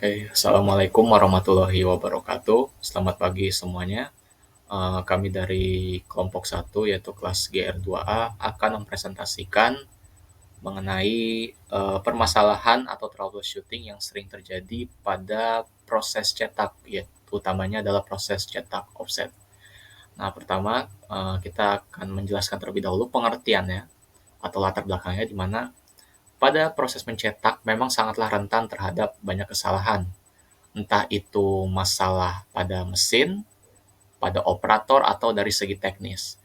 Assalamualaikum warahmatullahi wabarakatuh. Selamat pagi semuanya. Kami dari kelompok satu yaitu kelas GR2A akan mempresentasikan mengenai permasalahan atau troubleshooting yang sering terjadi pada proses cetak, yaitu utamanya adalah proses cetak offset. Nah, pertama kita akan menjelaskan terlebih dahulu pengertiannya atau latar belakangnya, di mana pada proses mencetak memang sangatlah rentan terhadap banyak kesalahan, entah itu masalah pada mesin, pada operator, atau dari segi teknis.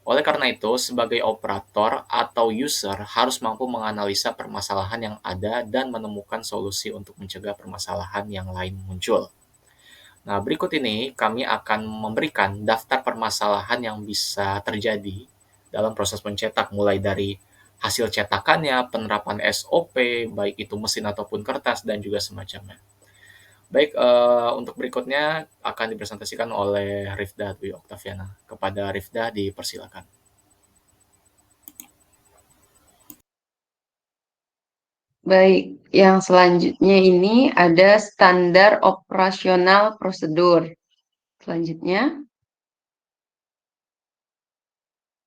Oleh karena itu, sebagai operator atau user harus mampu menganalisa permasalahan yang ada dan menemukan solusi untuk mencegah permasalahan yang lain muncul. Nah, berikut ini kami akan memberikan daftar permasalahan yang bisa terjadi dalam proses mencetak, mulai dari hasil cetakannya, penerapan SOP, baik itu mesin ataupun kertas, dan juga semacamnya. Baik, untuk berikutnya akan dipresentasikan oleh Rifda Dwi Oktaviana. Kepada Rifda dipersilakan. Baik, yang selanjutnya ini ada standar operasional prosedur. Selanjutnya,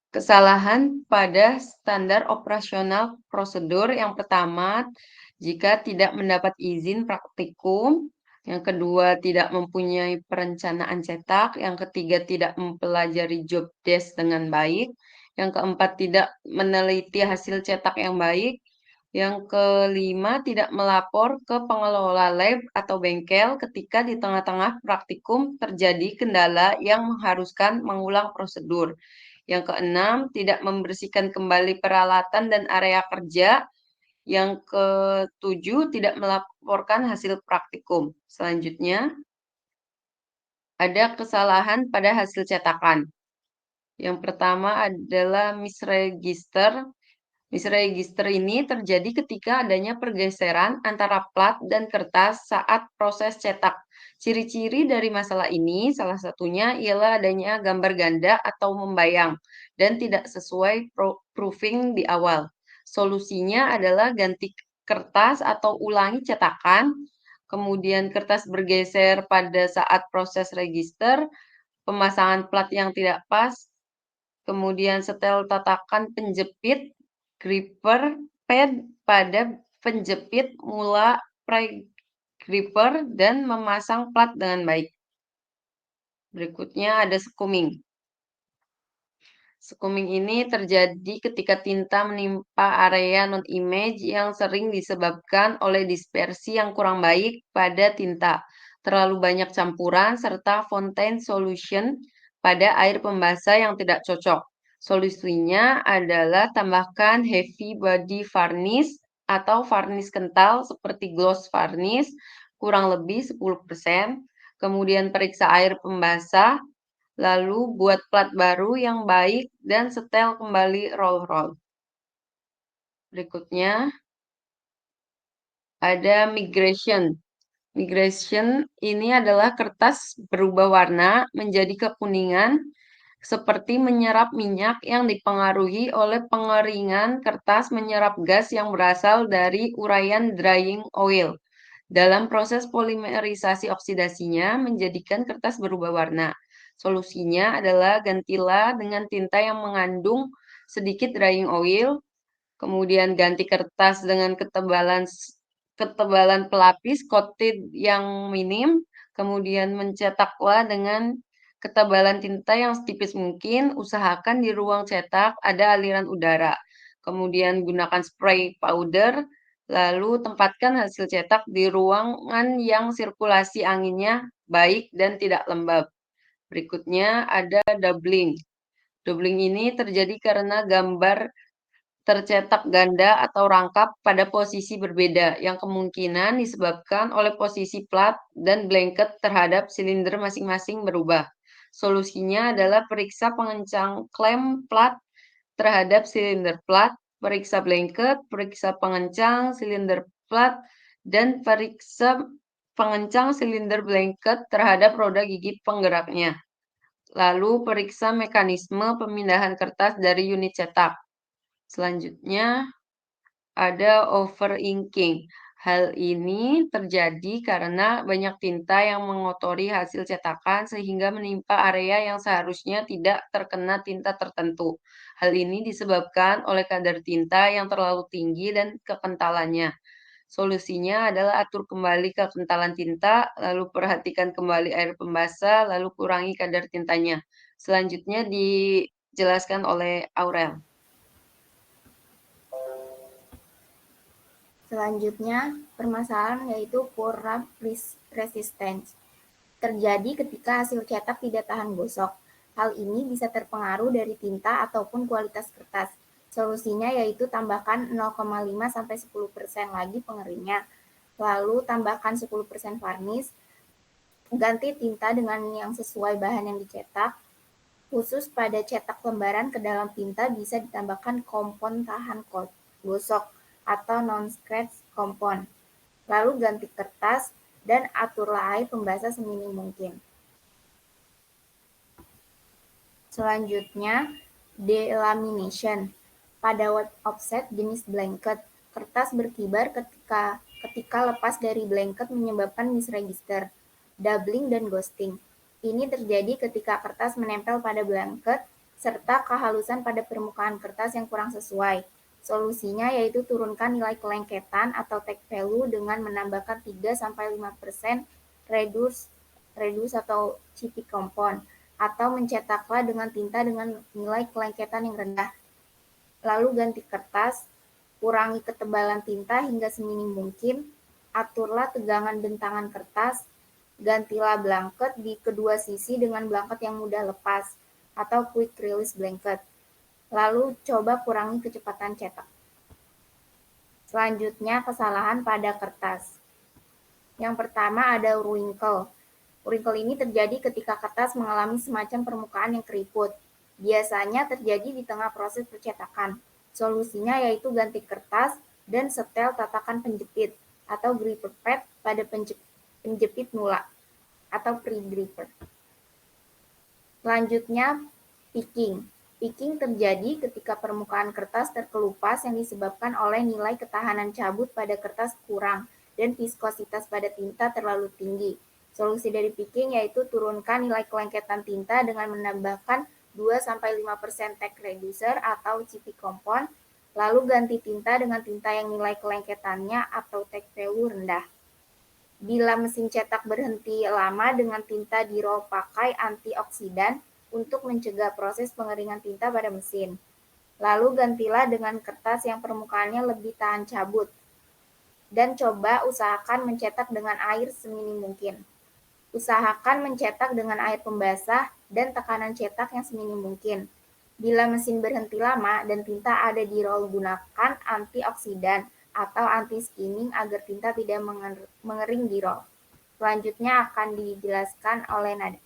kesalahan pada standar operasional prosedur yang pertama, jika tidak mendapat izin praktikum, yang kedua tidak mempunyai perencanaan cetak, yang ketiga tidak mempelajari job desk dengan baik, yang keempat tidak meneliti hasil cetak yang baik, yang kelima tidak melapor ke pengelola lab atau bengkel ketika di tengah-tengah praktikum terjadi kendala yang mengharuskan mengulang prosedur. Yang keenam, tidak membersihkan kembali peralatan dan area kerja. Yang ketujuh, tidak melaporkan hasil praktikum. Selanjutnya, ada kesalahan pada hasil cetakan. Yang pertama adalah misregister. Misregister ini terjadi ketika adanya pergeseran antara plat dan kertas saat proses cetak. Ciri-ciri dari masalah ini salah satunya ialah adanya gambar ganda atau membayang dan tidak sesuai proofing di awal. Solusinya adalah ganti kertas atau ulangi cetakan, kemudian kertas bergeser pada saat proses register, pemasangan plat yang tidak pas, kemudian setel tatakan penjepit, gripper, pad pada penjepit mula gripper dan memasang plat dengan baik. Berikutnya ada sekumming. Sekumming ini terjadi ketika tinta menimpa area non-image yang sering disebabkan oleh dispersi yang kurang baik pada tinta, terlalu banyak campuran, serta fontaine solution pada air pembasah yang tidak cocok. Solusinya adalah tambahkan heavy body varnish atau varnish kental seperti gloss varnish kurang lebih 10%, kemudian periksa air pembasah, lalu buat plat baru yang baik dan setel kembali roll-roll. Berikutnya ada migration. Migration ini adalah kertas berubah warna menjadi kekuningan seperti menyerap minyak yang dipengaruhi oleh pengeringan kertas menyerap gas yang berasal dari uraian drying oil. Dalam proses polimerisasi oksidasinya menjadikan kertas berubah warna. Solusinya adalah gantilah dengan tinta yang mengandung sedikit drying oil, kemudian ganti kertas dengan ketebalan pelapis coated yang minim, kemudian mencetaklah dengan ketebalan tinta yang setipis mungkin, usahakan di ruang cetak ada aliran udara. Kemudian gunakan spray powder, lalu tempatkan hasil cetak di ruangan yang sirkulasi anginnya baik dan tidak lembab. Berikutnya ada doubling. Doubling ini terjadi karena gambar tercetak ganda atau rangkap pada posisi berbeda yang kemungkinan disebabkan oleh posisi plat dan blanket terhadap silinder masing-masing berubah. Solusinya adalah periksa pengencang klem plat terhadap silinder plat, periksa blanket, periksa pengencang silinder plat, dan periksa pengencang silinder blanket terhadap roda gigi penggeraknya. Lalu periksa mekanisme pemindahan kertas dari unit cetak. Selanjutnya ada overinking. Hal ini terjadi karena banyak tinta yang mengotori hasil cetakan sehingga menimpa area yang seharusnya tidak terkena tinta tertentu. Hal ini disebabkan oleh kadar tinta yang terlalu tinggi dan kekentalannya. Solusinya adalah atur kembali kekentalan tinta, lalu perhatikan kembali air pembasah, lalu kurangi kadar tintanya. Selanjutnya dijelaskan oleh Aurel. Selanjutnya, permasalahan yaitu poor rub resistance. Terjadi ketika hasil cetak tidak tahan gosok. Hal ini bisa terpengaruh dari tinta ataupun kualitas kertas. Solusinya yaitu tambahkan 0,5-10% lagi pengeringnya. Lalu tambahkan 10% varnis, ganti tinta dengan yang sesuai bahan yang dicetak. Khusus pada cetak lembaran ke dalam tinta bisa ditambahkan kompon tahan gosok atau non-scratch kompon. Lalu ganti kertas dan aturlah air pembasah seminim mungkin. Selanjutnya, delamination. Pada wet offset jenis blanket, kertas berkibar ketika lepas dari blanket menyebabkan misregister, doubling, dan ghosting. Ini terjadi ketika kertas menempel pada blanket serta kehalusan pada permukaan kertas yang kurang sesuai. Solusinya yaitu turunkan nilai kelengketan atau tag value dengan menambahkan 3-5% reduce atau chippy compound atau mencetaklah dengan tinta dengan nilai kelengketan yang rendah. Lalu ganti kertas, kurangi ketebalan tinta hingga seminim mungkin, aturlah tegangan bentangan kertas, gantilah blanket di kedua sisi dengan blanket yang mudah lepas atau quick release blanket. Lalu coba kurangi kecepatan cetak. Selanjutnya, kesalahan pada kertas. Yang pertama ada wrinkle. Wrinkle ini terjadi ketika kertas mengalami semacam permukaan yang keriput. Biasanya terjadi di tengah proses percetakan. Solusinya yaitu ganti kertas dan setel tatakan penjepit atau gripper pad pada penjepit nula atau pre-gripper. Selanjutnya, picking. Picking terjadi ketika permukaan kertas terkelupas yang disebabkan oleh nilai ketahanan cabut pada kertas kurang dan viskositas pada tinta terlalu tinggi. Solusi dari picking yaitu turunkan nilai kelengketan tinta dengan menambahkan 2-5% tag reducer atau chippy compound, lalu ganti tinta dengan tinta yang nilai kelengketannya atau tag value rendah. Bila mesin cetak berhenti lama dengan tinta di roll pakai antioksidan untuk mencegah proses pengeringan tinta pada mesin. Lalu gantilah dengan kertas yang permukaannya lebih tahan cabut. Dan coba usahakan mencetak dengan air seminim mungkin. Usahakan mencetak dengan air pembasah dan tekanan cetak yang seminim mungkin. Bila mesin berhenti lama dan tinta ada di roll, gunakan antioksidan atau anti-skimming agar tinta tidak mengering di roll. Selanjutnya akan dijelaskan oleh Nada.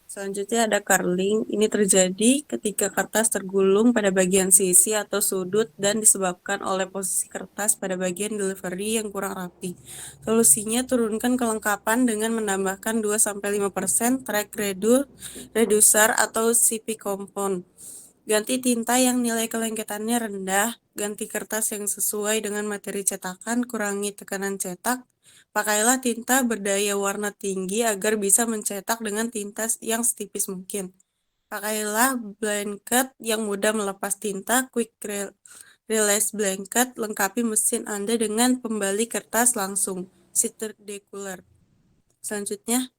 Selanjutnya ada curling. Ini terjadi ketika kertas tergulung pada bagian sisi atau sudut dan disebabkan oleh posisi kertas pada bagian delivery yang kurang rapi. Solusinya turunkan kelengkapan dengan menambahkan 2-5% track reducer atau CP compound. Ganti tinta yang nilai kelengketannya rendah, ganti kertas yang sesuai dengan materi cetakan, kurangi tekanan cetak. Pakailah tinta berdaya warna tinggi agar bisa mencetak dengan tinta yang setipis mungkin. Pakailah blanket yang mudah melepas tinta, quick release blanket, lengkapi mesin Anda dengan pembali kertas langsung, sitter decooler. Selanjutnya,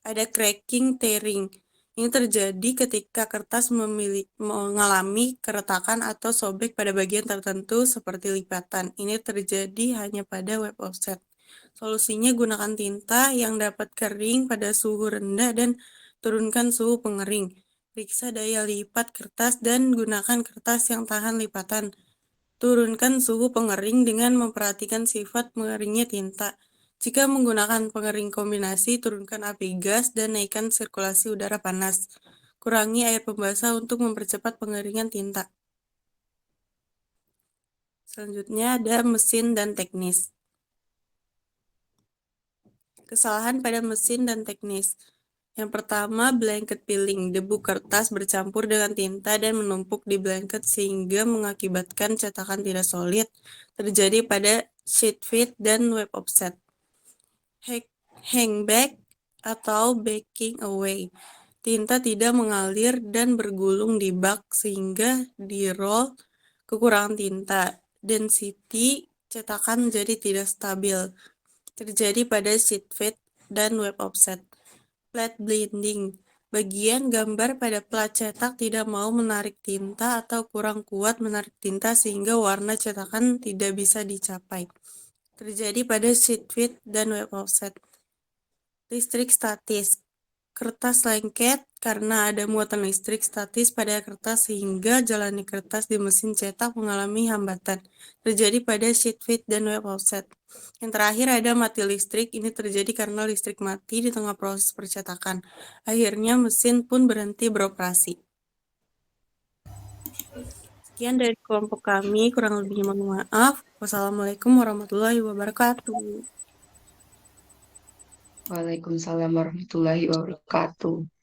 ada cracking, tearing. Ini terjadi ketika kertas mengalami keretakan atau sobek pada bagian tertentu seperti lipatan. Ini terjadi hanya pada web offset. Solusinya gunakan tinta yang dapat kering pada suhu rendah dan turunkan suhu pengering. Periksa daya lipat kertas dan gunakan kertas yang tahan lipatan. Turunkan suhu pengering dengan memperhatikan sifat mengeringnya tinta. Jika menggunakan pengering kombinasi, turunkan api gas dan naikkan sirkulasi udara panas. Kurangi air pembasah untuk mempercepat pengeringan tinta. Selanjutnya ada mesin dan teknis. Kesalahan pada mesin dan teknis. Yang pertama, blanket peeling. Debu kertas bercampur dengan tinta dan menumpuk di blanket sehingga mengakibatkan cetakan tidak solid. Terjadi pada sheet feed dan web offset. Hang back atau backing away. Tinta tidak mengalir dan bergulung di bak sehingga di roll kekurangan tinta. Density cetakan menjadi tidak stabil. Terjadi pada sheet feed dan web offset. Plat blending. Bagian gambar pada plat cetak tidak mau menarik tinta atau kurang kuat menarik tinta sehingga warna cetakan tidak bisa dicapai. Terjadi pada sheet feed dan web offset. Listrik statis. Kertas lengket karena ada muatan listrik statis pada kertas sehingga jalannya kertas di mesin cetak mengalami hambatan. Terjadi pada sheet feed dan web offset. Yang terakhir ada mati listrik. Ini terjadi karena listrik mati di tengah proses percetakan. Akhirnya mesin pun berhenti beroperasi. Sekian dari kelompok kami, kurang lebihnya mohon maaf. Wassalamualaikum warahmatullahi wabarakatuh. Waalaikumsalam warahmatullahi wabarakatuh.